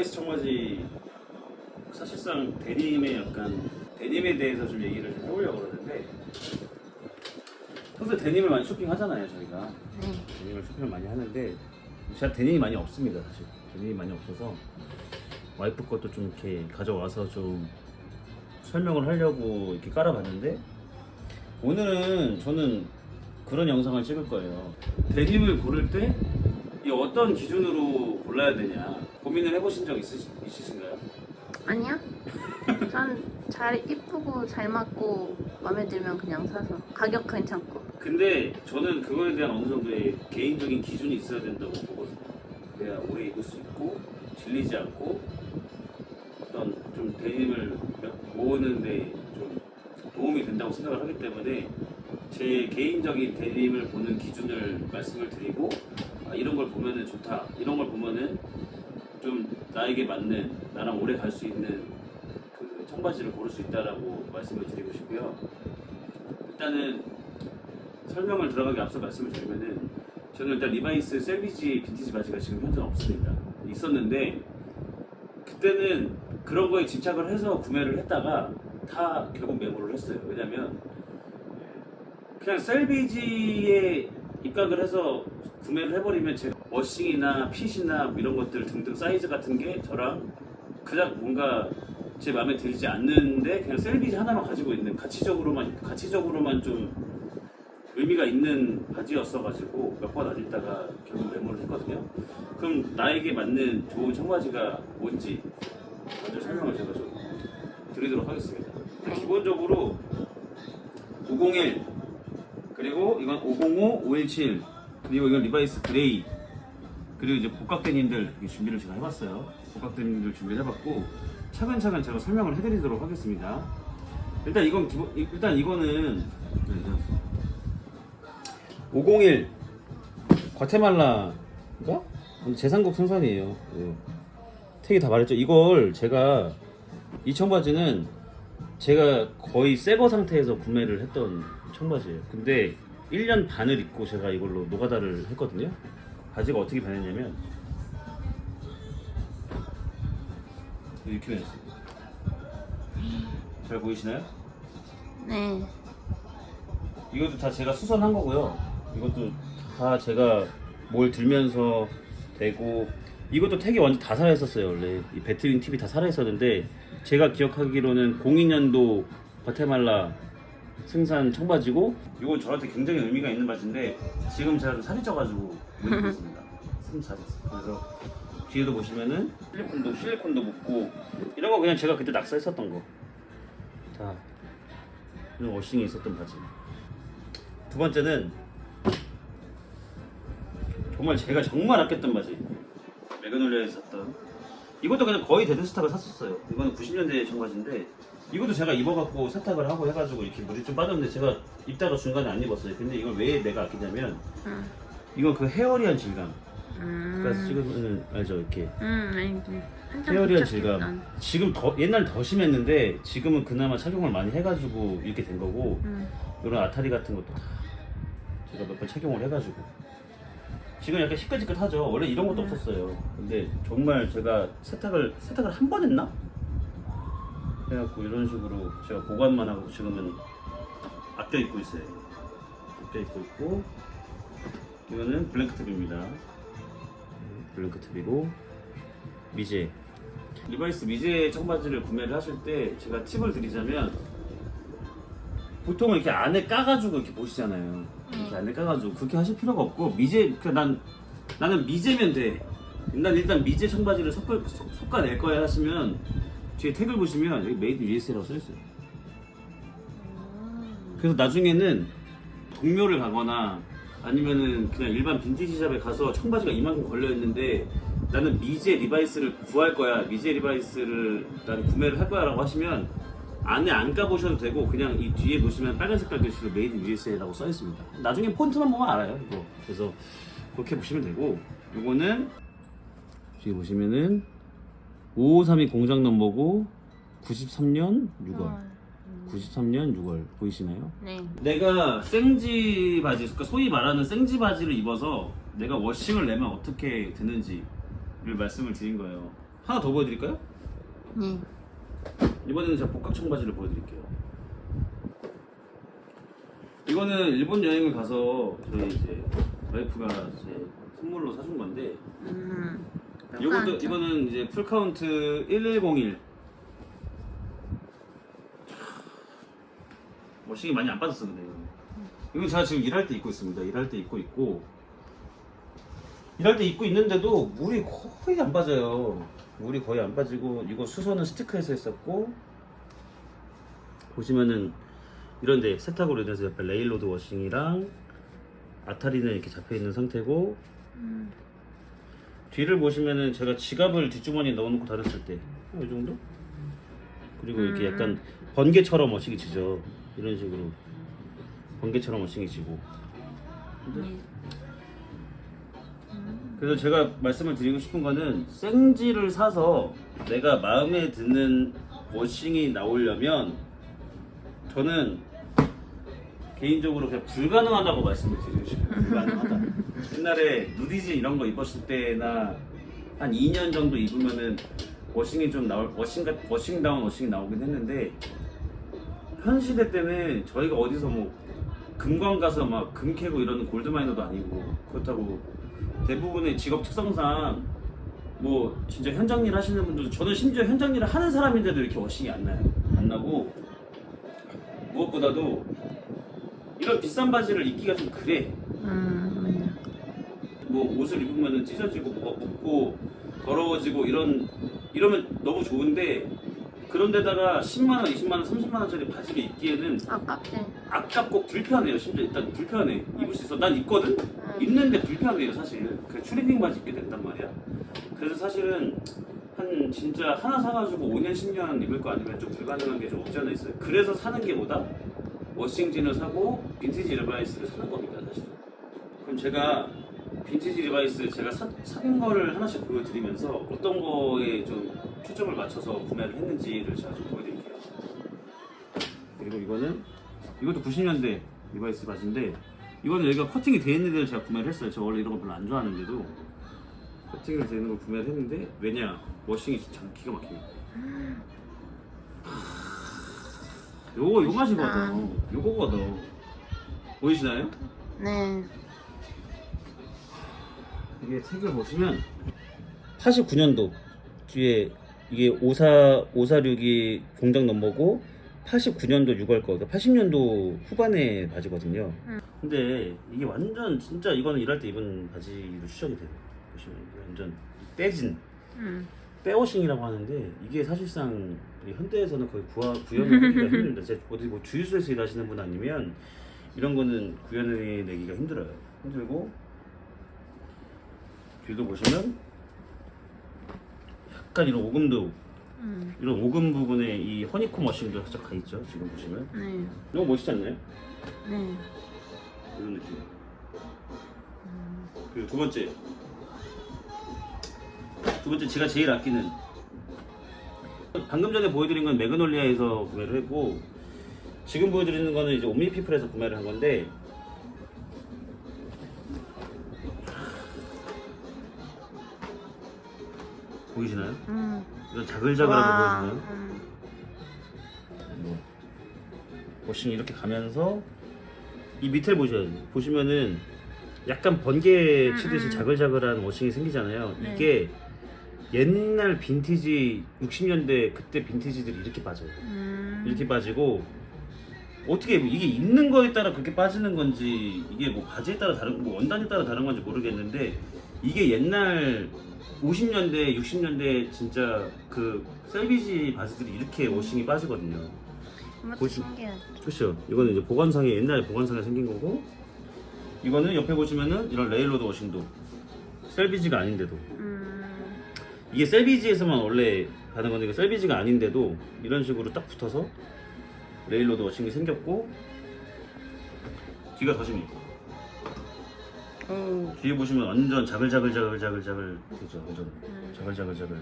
리바이스 청바지 사실상 데님에 대해서 좀 얘기를 좀 해보려고 그러는데 평소에 데님을 많이 쇼핑하잖아요 저희가. 네. 데님을 쇼핑을 많이 하는데 제가 데님이 많이 없습니다 사실. 데님이 많이 없어서 와이프 것도 좀 이렇게 가져와서 좀 설명을 하려고 이렇게 깔아봤는데 오늘은 저는 그런 영상을 찍을 거예요. 데님을 고를 때 이 어떤 기준으로 골라야 되냐 고민을 해보신 적 있으신가요? 아니야? 전 잘 이쁘고 잘 맞고 마음에 들면 그냥 사서 가격 괜찮고. 근데 저는 그거에 대한 어느 정도의 개인적인 기준이 있어야 된다고 보거든요. 그래야 오래 입을 수 있고 질리지 않고 어떤 좀 데님을 모으는데 좀 도움이 된다고 생각을 하기 때문에 제 개인적인 데님을 보는 기준을 말씀을 드리고 이런 걸 보면은 좋다, 이런 걸 보면은 좀 나에게 맞는, 나랑 오래 갈 수 있는 그 청바지를 고를 수 있다라고 말씀을 드리고 싶고요. 일단은 설명을 들어가기 앞서 말씀을 드리면은 저는 일단 리바이스 셀비지 빈티지 바지가 지금 현재 없습니다. 있었는데 그때는 그런 거에 집착을 해서 구매를 했다가 다 결국 매물을 했어요. 왜냐면 그냥 셀비지에 입각을 해서 구매를 해버리면 제가 워싱이나 핏이나 이런 것들 등등 사이즈 같은 게 저랑 그냥 뭔가 제 마음에 들지 않는데 그냥 셀비지 하나만 가지고 있는 가치적으로만 좀 의미가 있는 바지였어가지고 몇 번 안 입다가 결국 매물을 했거든요. 그럼 나에게 맞는 좋은 청바지가 뭔지 먼저 설명을 제가 좀 드리도록 하겠습니다. 기본적으로 501 그리고 이건 505, 517 그리고 이건 리바이스 그레이 그리고 이제 복각데님들 준비를 제가 해봤어요. 복각데님들 준비를 해봤고 차근차근 제가 설명을 해드리도록 하겠습니다. 일단 이거는 501 과테말라인가? 제삼국 생산이에요. 네. 택이 다 말했죠. 이걸 제가 이 청바지는 제가 거의 새거 상태에서 구매를 했던 청바지예요. 근데 1년 반을 입고 제가 이걸로 노가다를 했거든요. 바지가 어떻게 변했냐면 이렇게 변했어요. 잘 보이시나요? 네. 이것도 다 제가 수선한 거고요. 이것도 다 제가 뭘 들면서 되고 이것도 택이 완전 다 살아있었어요. 원래 이 배트링 팁이 다 살아있었는데 제가 기억하기로는 02년도 과테말라 생산 청바지고 이건 저한테 굉장히 의미가 있는 바지인데 지금 제가 좀 살이 쪄가지고 못 입고 있습니다. 좀 살이 쪘어요. 그래서 뒤에도 보시면은 실리콘도 묶고 이런 거 그냥 제가 그때 낙서했었던 거 다 이런 워싱이 있었던 바지. 두 번째는 정말 제가 정말 아꼈던 바지 매그놀리아에서 샀던 이것도 그냥 거의 데드스탁을 샀었어요. 이거는 90년대 청바지인데 이것도 제가 입어갖고 세탁을 하고 해가지고 이렇게 물이 좀 빠졌는데 제가 입다가 중간에 안 입었어요. 근데 이걸 왜 내가 아끼냐면 이건 그 헤어리한 질감. 그래서 지금은 알죠 이렇게 알지. 헤어리한 질감. 지금 옛날 더 심했는데 지금은 그나마 착용을 많이 해가지고 이렇게 된 거고 이런 아타리 같은 것도 다 제가 몇 번 착용을 해가지고 지금 약간 시끌시끌하죠. 원래 이런 것도 없었어요. 근데 정말 제가 세탁을 한 번 했나? 해갖고 이런 식으로 제가 보관만 하고 지금은 아껴 입고 있어요. 아껴 입고 있고 이거는 블랭크탑입니다. 블랭크탑이고 미제 리바이스 미제 청바지를 구매를 하실 때 제가 팁을 드리자면 보통은 이렇게 안에 까가지고 이렇게 보시잖아요. 이렇게 안에 까가지고 그렇게 하실 필요가 없고 미제 나는 미제면 돼. 난 일단 미제 청바지를 솎아낼 거야 하시면 뒤에 택을 보시면 여기 메이드 USA라고 써있어요. 그래서 나중에는 동묘를 가거나 아니면은 그냥 일반 빈티지샵에 가서 청바지가 이만큼 걸려있는데 나는 미제 리바이스를 구할 거야, 미제 리바이스를 나는 구매를 할 거야 라고 하시면 안에 안 까보셔도 되고 그냥 이 뒤에 보시면 빨간 색깔 글씨로 메이드 USA라고 써있습니다. 나중에 폰트만 보면 알아요 이거. 그래서 그렇게 보시면 되고 이거는 뒤에 보시면은 5532 공장 넘버고 93년 6월 93년 6월 보이시나요? 네. 내가 생지 바지, 그러니까 소위 말하는 생지 바지를 입어서 내가 워싱을 내면 어떻게 되는지를 말씀을 드린 거예요. 하나 더 보여드릴까요? 네. 이번에는 제가 복각 청바지를 보여드릴게요. 이거는 일본 여행을 가서 저희 이제 와이프가 제 선물로 사준 건데, 이거는 이제 풀카운트 1101. 워싱이 많이 안 빠졌어 근데 이건 제가 지금 일할 때 입고 있습니다. 일할 때 입고 있고, 일할 때 입고 있는데도 물이 거의 안 빠져요. 물이 거의 안 빠지고, 이거 수선은 스티커에서 했었고, 보시면은 이런데 세탁으로 인해서 옆에 레일로드 워싱이랑 아타리는 이렇게 잡혀 있는 상태고, 뒤를 보시면은 제가 지갑을 뒷주머니에 넣어놓고 다녔을 때 이 정도? 그리고 이렇게 약간 번개처럼 워싱이 지죠. 이런 식으로 번개처럼 워싱이 지고. 근데 그래서 제가 말씀을 드리고 싶은 거는, 생지를 사서 내가 마음에 드는 워싱이 나오려면 저는 개인적으로 그냥 불가능하다고 말씀을 드리고 싶어요. 불가능하다. 옛날에 누디진 이런 거 입었을 때나 한 2년 정도 입으면은 워싱이 좀 나올, 워싱다운 워싱이 나오긴 했는데, 현 시대 때는 저희가 어디서 뭐 금광 가서 막 금 캐고 이러는 골드마이너도 아니고, 그렇다고 대부분의 직업 특성상 뭐 진짜 현장 일 하시는 분들도, 저는 심지어 현장 일을 하는 사람인데도 이렇게 워싱이 안 나요. 안 나고, 무엇보다도 이런 비싼 바지를 입기가 좀 그래. 맞네. 뭐 옷을 입으면 찢어지고 뭐가 붓고 더러워지고 이러면 너무 좋은데, 그런데다가 10만원, 20만원, 30만원짜리 바지를 입기에는 아깝네. 아깝고 불편해요. 심지어 일단 불편해. 입을 수 있어. 난 입거든? 입는데 불편해요 사실. 그냥 추리닝 바지 입게 된단 말이야. 그래서 사실은 한 진짜 하나 사가지고 5년 10년 입을 거 아니면 좀 불가능한 게 좀 없지 않아 있어요. 그래서 사는 게 뭐다? 워싱진을 사고 빈티지 리바이스를 사는 겁니다 사실. 그럼 제가 빈티지 리바이스 제가 산 거를 하나씩 보여드리면서 어떤 거에 좀 초점을 맞춰서 구매를 했는지를 제가 좀 보여드릴게요. 그리고 이것도 90년대 리바이스 바지인데, 이거는 여기가 커팅이 되어 있는 데를 제가 구매를 했어요. 저 원래 이런 거 별로 안 좋아하는데도 커팅이 되어 있는 걸 구매를 했는데, 왜냐? 워싱이 진짜 기가 막힙니다. 요거 맛이거든. 요거거든. 보이시나요? 네. 이게 색을 보시면 89년도 뒤에 이게 546이 공장 넘버고 89년도 6월 거, 그러니까 80년도 후반의 바지거든요. 근데 이게 완전 진짜 이거는 일할 때 입은 바지로 추정이 돼요. 보시면 이게 완전 떼진 빼워싱이라고 하는데, 이게 사실상 우리 현대에서는 거의 구현을 하기가 힘듭니다. 제 어디 뭐 주유소에서 일하시는 분 아니면 이런 거는 구현해내기가 힘들어요. 힘들고, 뒤도 보시면 약간 이런 오금도, 이런 오금 부분에 이 허니콤 워싱도 살짝 가 있죠. 지금 보시면 네. 너무 멋있지 않나요? 네. 이런 느낌. 그리고 두 번째 제가 제일 아끼는, 방금 전에 보여드린 건 매그놀리아에서 구매를 했고, 지금 보여드리는 거는 이제 옴니피플에서 구매를 한 건데, 보이시나요? 이런 자글자글한 거 보이시나요? 워싱이 이렇게 가면서 이 밑을 보시면은 약간 번개 치듯이 자글자글한 워싱이 생기잖아요. 네. 이게 옛날 빈티지 60년대 그때 빈티지들이 이렇게 빠져요. 이렇게 빠지고, 어떻게 이게 입는 거에 따라 그렇게 빠지는 건지, 이게 뭐 바지에 따라 다른, 뭐 원단에 따라 다른 건지 모르겠는데, 이게 옛날 50년대, 60년대 진짜 그 셀비지 바지들이 이렇게 워싱이 빠지거든요. 그렇죠. 이거는 이제 보관상에, 옛날에 보관상에 생긴 거고, 이거는 옆에 보시면은 이런 레일로드 워싱도 셀비지가 아닌데도, 이게 셀비지에서만 원래 가는 건데, 이게 셀비지가 아닌데도 이런 식으로 딱 붙어서 레일로드 워싱이 생겼고, 뒤가 더 심해요. 뒤에 보시면 완전 자글자글 되죠. 완전 자글자글.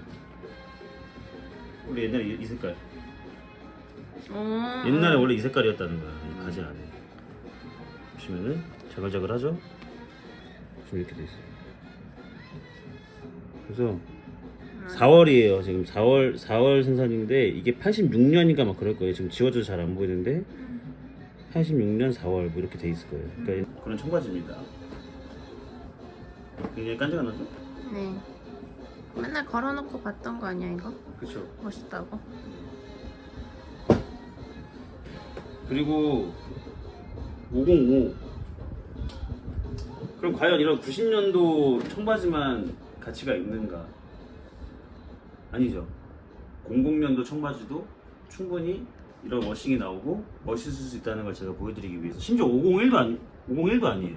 원래 옛날에 이 색깔. 옛날에 원래 이 색깔이었다는 거야, 이 바지 안에. 보시면은 자글자글하죠? 지금 이렇게 돼 있어요. 그래서 4월이에요. 지금 4월 생산인데 이게 86년인가 막 그럴 거예요. 지금 지워져서 잘 안 보이는데 86년 4월 뭐 이렇게 돼 있을 거예요. 그러니까 그런 청바지입니다. 굉장히 깐지가나죠? 네. 맨날 걸어놓고 봤던 거 아니야 이거? 그렇죠. 멋있다고. 그리고 505. 그럼 과연 이런 90년도 청바지만 가치가 있는가? 아니죠. 00년도 청바지도 충분히 이런 워싱이 나오고 멋있을 수 있다는 걸 제가 보여드리기 위해서. 심지어 501도 아니에요.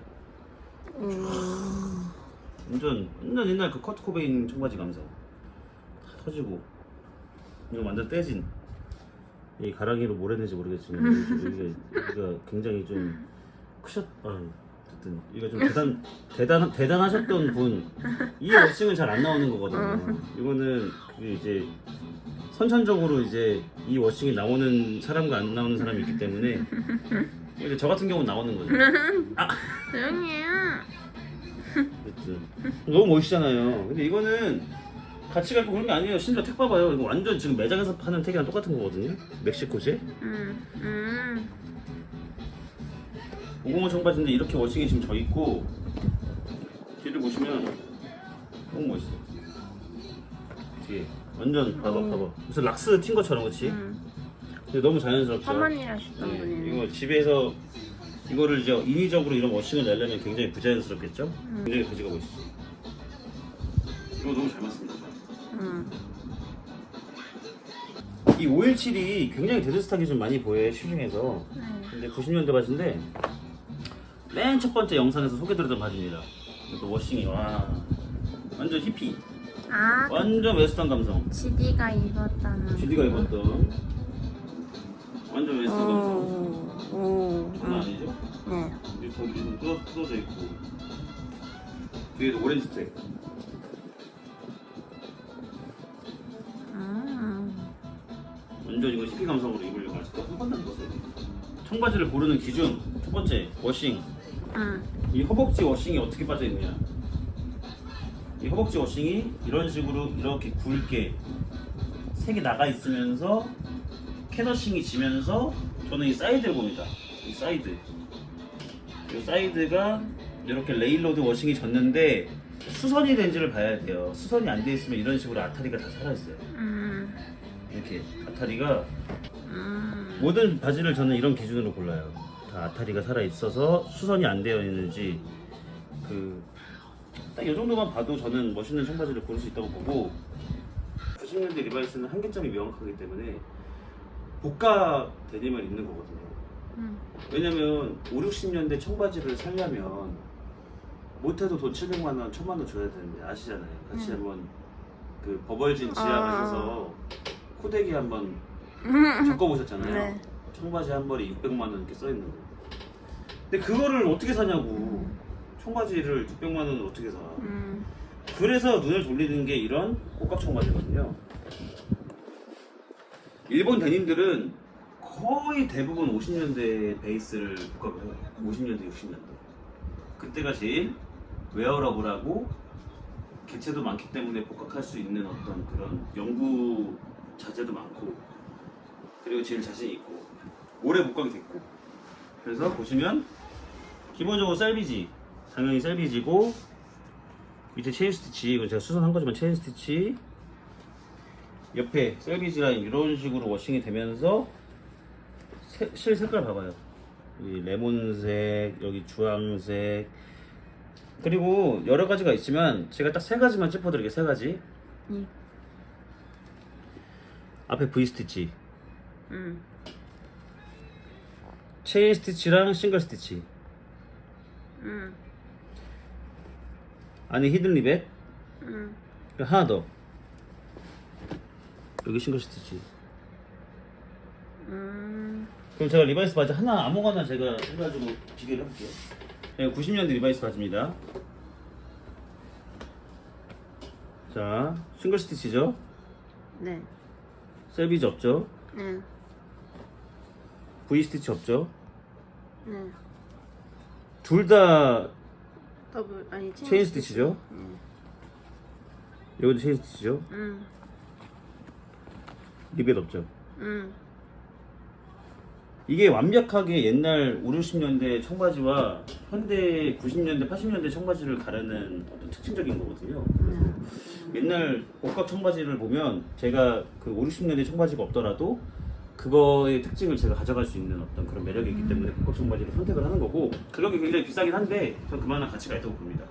완전 옛날 그 커트 코베인 청바지 감성. 다 터지고 이거 완전 떼진. 이 가랑이로 뭘 했는지 모르겠지만 여기가 굉장히 좀 어쨌든 이거 좀 대단하셨던 분. 이 워싱은 잘 안 나오는 거거든요. 이거는 이제 선천적으로 이제 이 워싱이 나오는 사람과 안 나오는 사람이 있기 때문에 이제 저 같은 경우는 나오는 거죠. 조용히 해요. 어쨌든 너무 멋있잖아요. 근데 이거는 가치가 있고 그런 게 아니에요. 심지어 택 봐봐요. 이거 완전 지금 매장에서 파는 택이랑 똑같은 거거든요. 멕시코제. 505 청바지인데 이렇게 워싱이 지금 져 있고 뒤를 보시면 너무 멋있어. 뒤에 완전 봐봐. 무슨 락스 튄 것처럼 그렇지? 근데 너무 자연스럽죠. 어머니 하셨던 네, 분이네. 이거 집에서 이거를 이제 인위적으로 이런 워싱을 내려면 굉장히 부자연스럽겠죠? 굉장히 가지가 멋있어. 이거 너무 잘 맞습니다. 이 517이 굉장히 데드스타게 좀 많이 보여요, 시중에서. 근데 90년대 바지인데 맨 첫 번째 영상에서 소개드렸던 바지입니다. 또 워싱이 와 완전 히피, 아, 완전 웨스턴 감성. GD가 입었다는. GD가 입었던 완전 웨스턴 감성. 장난 아니죠? 네. 여기 턱이 좀 뜯어져 있고 뒤에도 오렌지 색. 완전 이거 히피 감성으로 입으려고 아직도 한 번도 안 입었어요. 청바지를 고르는 기준 첫 번째 워싱. 이 허벅지 워싱이 어떻게 빠져 있느냐. 이 허벅지 워싱이 이런 식으로 이렇게 굵게 색이 나가 있으면서 캐너싱이 지면서 저는 이 사이드를 봅니다. 이 사이드. 이 사이드가 이렇게 레일로드 워싱이 졌는데 수선이 된지를 봐야 돼요. 수선이 안 돼 있으면 이런 식으로 아타리가 다 살아 있어요. 이렇게 아타리가 모든 바지를 저는 이런 기준으로 골라요. 다 아타리가 살아 있어서 수선이 안 되어 있는지 딱 이 정도만 봐도 저는 멋있는 청바지를 고를 수 있다고 보고 90년대 리바이스는 한계점이 명확하기 때문에 고가 데님을 입는 거거든요. 왜냐면 5, 60년대 청바지를 살려면 못해도 돈 700만 원, 1000만 원 줘야 되는데 아시잖아요. 같이 한번 그 버벌진 지하에서 코데기 한번 적어보셨잖아요. 네. 청바지 한 벌에 600만 원 이렇게 써 있는 거. 근데 그거를 어떻게 사냐고. 청바지를 600만 원을 어떻게 사. 그래서 눈을 돌리는 게 이런 고가 청바지거든요. 일본 데님들은 거의 대부분 50년대 베이스를 복합을 해요. 50년대, 60년대. 그때가 제일 웨어러블하고 개체도 많기 때문에 복각할 수 있는 어떤 그런 연구 자재도 많고 그리고 제일 자신 있고 오래 복각이 됐고. 그래서 보시면 기본적으로 셀비지, 당연히 셀비지고 밑에 체인 스티치, 이거 제가 수선한 거지만 체인 스티치 옆에 셀비지 라인 이런 식으로 워싱이 되면서 실 색깔 봐봐요. 이 레몬색, 여기 주황색, 그리고 여러 가지가 있지만 제가 딱 세 가지만 짚어드릴게요. 세 가지. 앞에 V 스티치, 체인 스티치랑 싱글 스티치, 안에 히든 리벳, 하나 더 여기 싱글 스티치. 그럼 제가 리바이스 바지 하나 아무거나 제가 해가지고 비교를 해볼게요. 90년대 리바이스 바지입니다. 자, 싱글 스티치죠? 네. 셀비지 없죠? 네. V 스티치 없죠? 네. 둘 다 더블 아니 체인 스티치죠? 이것도 체인 스티치죠? 리벳 없죠? 이게 완벽하게 옛날 5, 60년대 청바지와 현대 90년대, 80년대 청바지를 가르는 어떤 특징적인 거거든요. 그래서 옛날 복각 청바지를 보면 제가 그 5, 60년대 청바지가 없더라도 그거의 특징을 제가 가져갈 수 있는 어떤 그런 매력이 있기 때문에 복각 청바지를 선택을 하는 거고, 가격이 굉장히 비싸긴 한데 전 그만한 가치가 있다고 봅니다.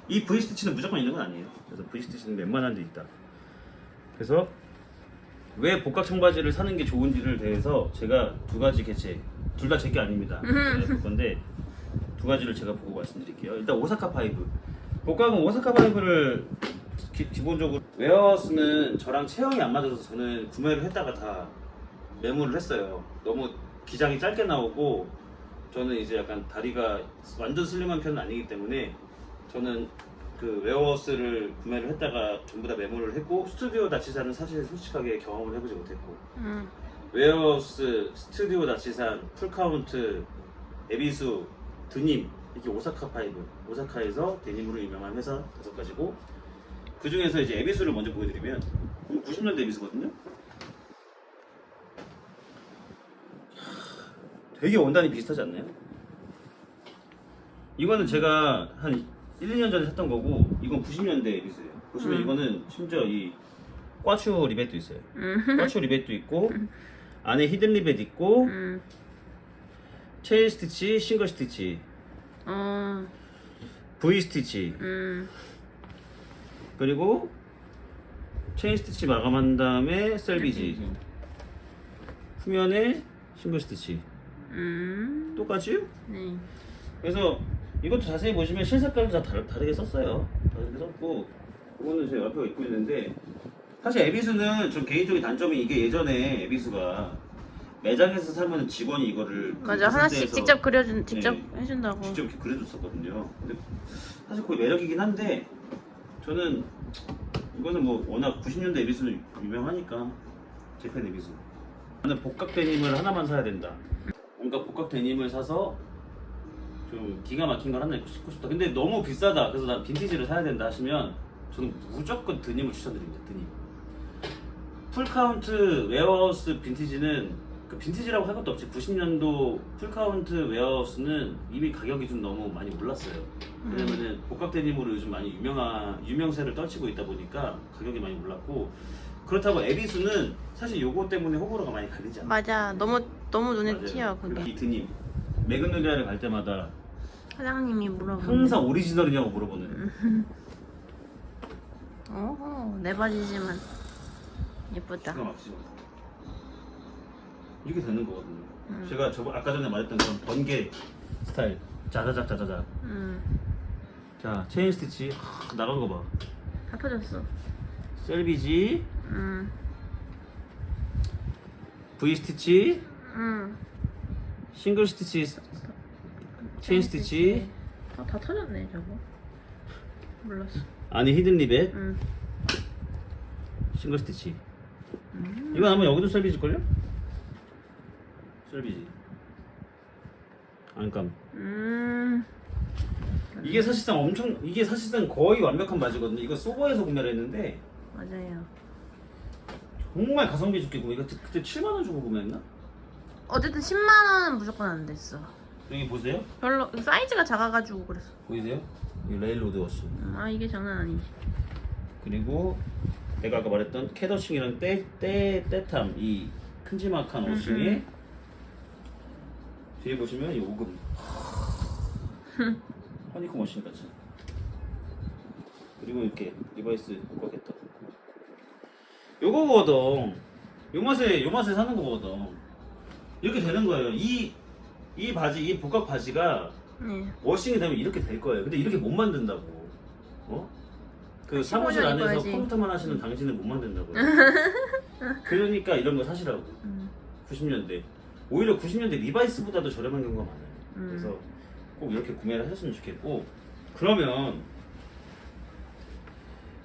이 V 스티치는 무조건 있는 건 아니에요. 그래서 V 스티치는 웬만한 데 있다. 그래서 왜 복각 청바지를 사는 게 좋은지를 대해서 제가 두 가지 개체, 둘 다 제 게 아닙니다. 볼 건데 두 가지를 제가 보고 말씀드릴게요. 일단 오사카 파이브. 복각은 오사카 파이브를 기본적으로 웨어하우스는 저랑 체형이 안 맞아서 저는 구매를 했다가 다 매물을 했어요. 너무 기장이 짧게 나오고 저는 이제 약간 다리가 완전 슬림한 편은 아니기 때문에 저는 그 웨어하우스를 구매를 했다가 전부 다 매물을 했고, 스튜디오 나치산은 사실 솔직하게 경험을 해보지 못했고, 웨어하우스, 스튜디오 나치산, 풀카운트, 에비수, 드님, 이렇게 오사카 파이브, 오사카에서 데님으로 유명한 회사 5가지고, 그 중에서 이제 에비수를 먼저 보여드리면 90년대 에비수거든요. 되게 원단이 비슷하지 않나요? 이거는 제가 한 1, 2년 전에 샀던 거고, 이건 90년대 에비스예요. 보시면 이거는 심지어 이 꽈추 리벳도 있어요. 꽈추 리벳도 있고, 안에 히든 리벳 있고, 체인 스티치, 싱글 스티치, V 스티치, 그리고 체인 스티치 마감한 다음에 셀비지, 후면에 싱글 스티치. 똑같이? 네. 그래서 이것도 자세히 보시면 실색깔도 다 다르게 썼어요. 다르게 썼고, 이거는 제 옆에 입고 있는데, 사실 에비수는 좀 개인적인 단점이, 이게 예전에 에비수가 매장에서 사면 직원이 이거를 맞아, 하나씩 직접 직접 네, 해준다고. 직접 이렇게 그려줬었거든요. 근데 사실 그게 매력이긴 한데, 저는 이거는 뭐 워낙 90년대 에비수는 유명하니까 재팬 에비수. 저는 복각 데님을 하나만 사야 된다. 뭔가 복각 데님을 사서 좀 기가 막힌 걸 하나 입고 싶다. 근데 너무 비싸다. 그래서 난 빈티지를 사야 된다 하시면 저는 무조건 드님을 추천드립니다. 드님. 풀카운트 웨어하우스 빈티지는 그 빈티지라고 할 것도 없지. 90년도 풀카운트 웨어하우스는 이미 가격이 좀 너무 많이 올랐어요. 왜냐면은 복각 데님으로 요즘 많이 유명세를 떨치고 있다 보니까 가격이 많이 올랐고, 그렇다고 에비수는 사실 요거 때문에 호불호가 많이 갈리지 않아요. 맞아, 너무 눈에 맞아요. 띄어 그리고 그게. 이 드님 매그놀리아를 갈 때마다 사장님이 물어보는. 항상 오리지널이냐고 물어보는. 어허, 내 바지지만 예쁘다. 기가 막히죠. 이렇게 되는 거거든요. 제가 아까 전에 말했던 그런 번개 스타일, 짜자작 짜자작. 자, 체인 스티치 나간 거 봐. 다 터졌어. 셀비지, V 스티치, 싱글 스티치, 체인 스티치, 다 터졌네 저거. 몰랐어. 안에 히든 리벳, 싱글 스티치. 이거 아마 여기도 셀비지걸요? 셀비지. 안감. 이게 사실상 거의 완벽한 바지거든요. 이거 소버에서 구매를 했는데 맞아요. 정말 가성비 좋게 구매. 이거 그때 7만 원 주고 구매했나? 어쨌든 10만 원은 무조건 안 됐어. 여기 보세요. 별로 사이즈가 작아가지고 그랬어. 보이세요? 이 레일로드 워시. 아 이게 장난 아니지. 그리고 내가 아까 말했던 캐더싱이랑 떼탐, 이 큼지막한 워싱에 뒤에 보시면 이 오금 허니콤 워싱 같이. 그리고 이렇게 리바이스 복각했다. 요거거든. 요 맛에 사는 거거든. 이렇게 되는 거예요. 이 바지, 이 복각 바지가 네. 워싱이 되면 이렇게 될 거예요. 근데 이렇게 못 만든다고. 어? 그 사무실 15년 안에서 입어야지. 컴퓨터만 하시는 당신은 못 만든다고요. 그러니까 이런 거 사시라고. 90년대. 오히려 90년대 리바이스보다도 저렴한 경우가 많아요. 그래서 꼭 이렇게 구매를 하셨으면 좋겠고, 그러면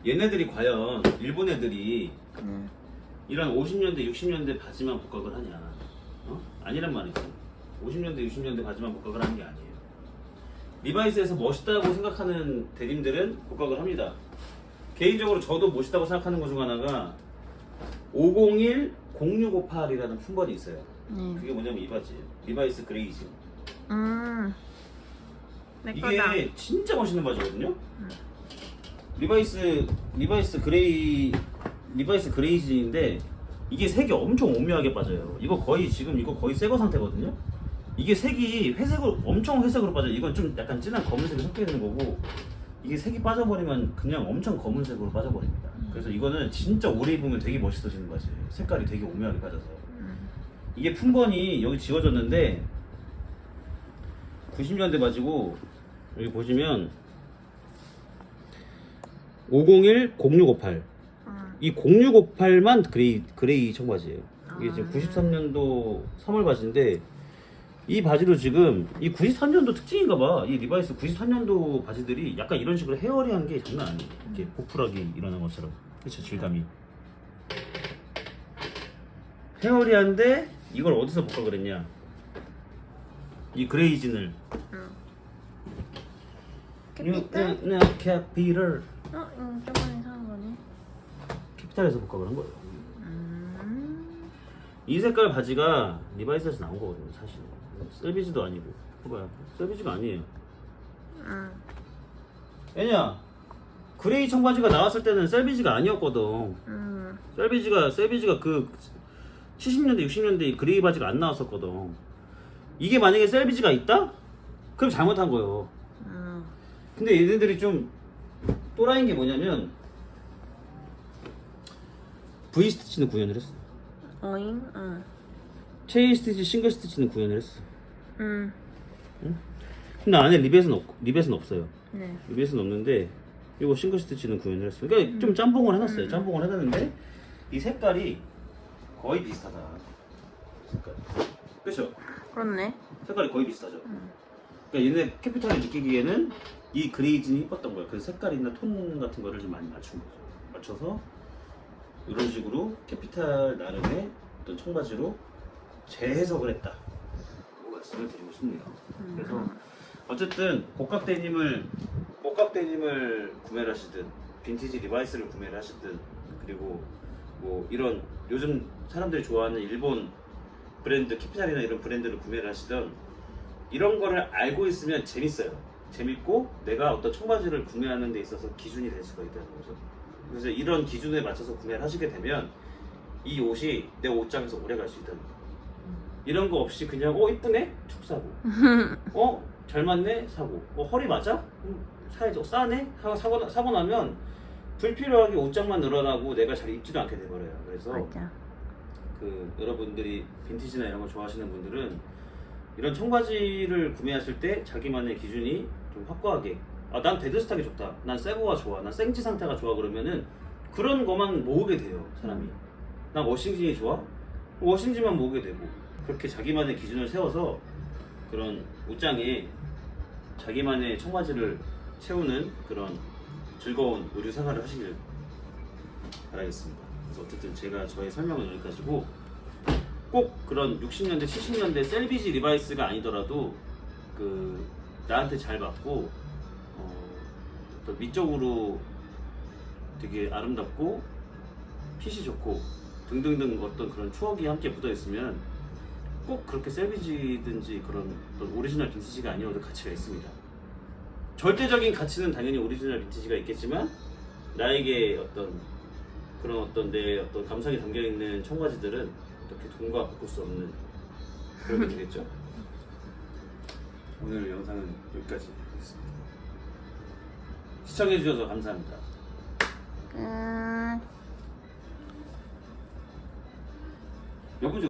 얘네들이 과연 일본 애들이 이런 50년대, 60년대 바지만 복각을 하냐? 어? 아니란 말이죠. 50년대, 60년대 바지만 복각을 하는 게 아니에요. 리바이스에서 멋있다고 생각하는 데님들은 복각을 합니다. 개인적으로 저도 멋있다고 생각하는 것 중 하나가 501-0658이라는 품번이 있어요. 그게 뭐냐면 이 바지예요. 리바이스 그레이즈. 내 거다. 이게 진짜 멋있는 바지거든요. 리바이스 그레이즈인데 이게 색이 엄청 오묘하게 빠져요. 이거 거의 새거 상태거든요. 이게 색이 엄청 회색으로 빠져요. 이건 좀 약간 진한 검은색이 섞여 있는 거고, 이게 색이 빠져버리면 그냥 엄청 검은색으로 빠져버립니다. 그래서 이거는 진짜 오래 입으면 되게 멋있어지는 바지예요. 색깔이 되게 오묘하게 빠져서. 이게 품번이 여기 지워졌는데 90년대 바지고, 여기 보시면 501-0658. 이 0658만 그레이 청바지예요. 이게 지금 93년도 3월 바지인데, 이 바지도 지금 이 93년도 특징인가봐. 이 리바이스 93년도 바지들이 약간 이런 식으로 헤어리한 게 장난 아니에요. 이렇게 보풀하기 일어난 것처럼. 그렇죠, 질감이. 헤어리한데 이걸 어디서 볼까 그랬냐? 이 그레이진을. 캐피탈? 캐피를. 저번에 사는 거네. 캐피탈에서 볼까 그런 거예요. 이 색깔 바지가 리바이스에서 나온 거거든요, 사실. 셀비지도 아니고. 봐봐요, 셀비지가 아니에요. 왜냐? 그레이 청바지가 나왔을 때는 셀비지가 아니었거든. 셀비지가 그 70년대, 60년대 그레이 바지가 안 나왔었거든. 이게 만약에 셀비지가 있다? 그럼 잘못한 거예요. 근데 얘네들이 좀 또라이인 게 뭐냐면 V 스티치는 구현을 했어. 어잉? 체인 스티치, 싱글 스티치는 구현을 했어. 응. 근데 안에 리벳은 없어요. 네. 리벳은 없는데 이거 싱글 스티치는 구현을 했어. 그러니까 좀 짬뽕을 해놨어요. 짬뽕을 해놨는데 이 색깔이 거의 비슷하다. 색깔. 그렇죠? 그렇네. 색깔이 거의 비슷하죠. 그러니까 얘네 캐피탈이 느끼기에는 이 그레이진이 이뻤던 거예요. 그래서 색깔이나 톤 같은 거를 좀 많이 맞춘 거죠. 맞춰서 이런 식으로 캐피탈 나름의 어떤 청바지로 재해석을 했다. 뭐 말씀을 드리고 싶네요. 그래서 어쨌든 복각 데님을 구매를 하시든 빈티지 리바이스를 구매를 하시든, 그리고 뭐 이런 요즘 사람들이 좋아하는 일본 브랜드 캐피탈이나 이런 브랜드를 구매를 하시든, 이런 거를 알고 있으면 재밌어요. 재밌고 내가 어떤 청바지를 구매하는 데 있어서 기준이 될 수가 있다는 거죠. 그래서 이런 기준에 맞춰서 구매를 하시게 되면 이 옷이 내 옷장에서 오래 갈 수 있다는 거예요. 이런 거 없이 그냥 이쁘네? 툭 사고 잘 맞네? 사고 허리 맞아? 사야죠. 싸네? 사고 나면 불필요하게 옷장만 늘어나고 내가 잘 입지도 않게 돼버려요. 그래서 맞아. 여러분들이 빈티지나 이런 거 좋아하시는 분들은 이런 청바지를 구매하실 때 자기만의 기준이 좀 확고하게, 난 데드스탁이 좋다, 난 새거가 좋아, 난 생지 상태가 좋아, 그러면은 그런 거만 모으게 돼요, 사람이. 난 워싱진이 좋아? 워싱진만 모으게 되고, 그렇게 자기만의 기준을 세워서 그런 옷장에 자기만의 청바지를 채우는 그런 즐거운 의류 생활을 하시길 바라겠습니다. 그래서 어쨌든 제가 저의 설명은 여기까지고, 꼭 그런 60년대, 70년대 셀비지 리바이스가 아니더라도 나한테 잘 맞고 또 미적으로 되게 아름답고 핏이 좋고 등등등 어떤 그런 추억이 함께 묻어 있으면 꼭 그렇게 셀비지든지 그런 어떤 오리지널 빈티지가 아니어도 가치가 있습니다. 절대적인 가치는 당연히 오리지널 빈티지가 있겠지만, 나에게 내 어떤 감성이 담겨 있는 청바지들은 어떻게 돈과 바꿀 수 없는 그런 게 되겠죠. 오늘 영상은 여기까지 하겠습니다. 시청해주셔서 감사합니다. 끝. 여보죠.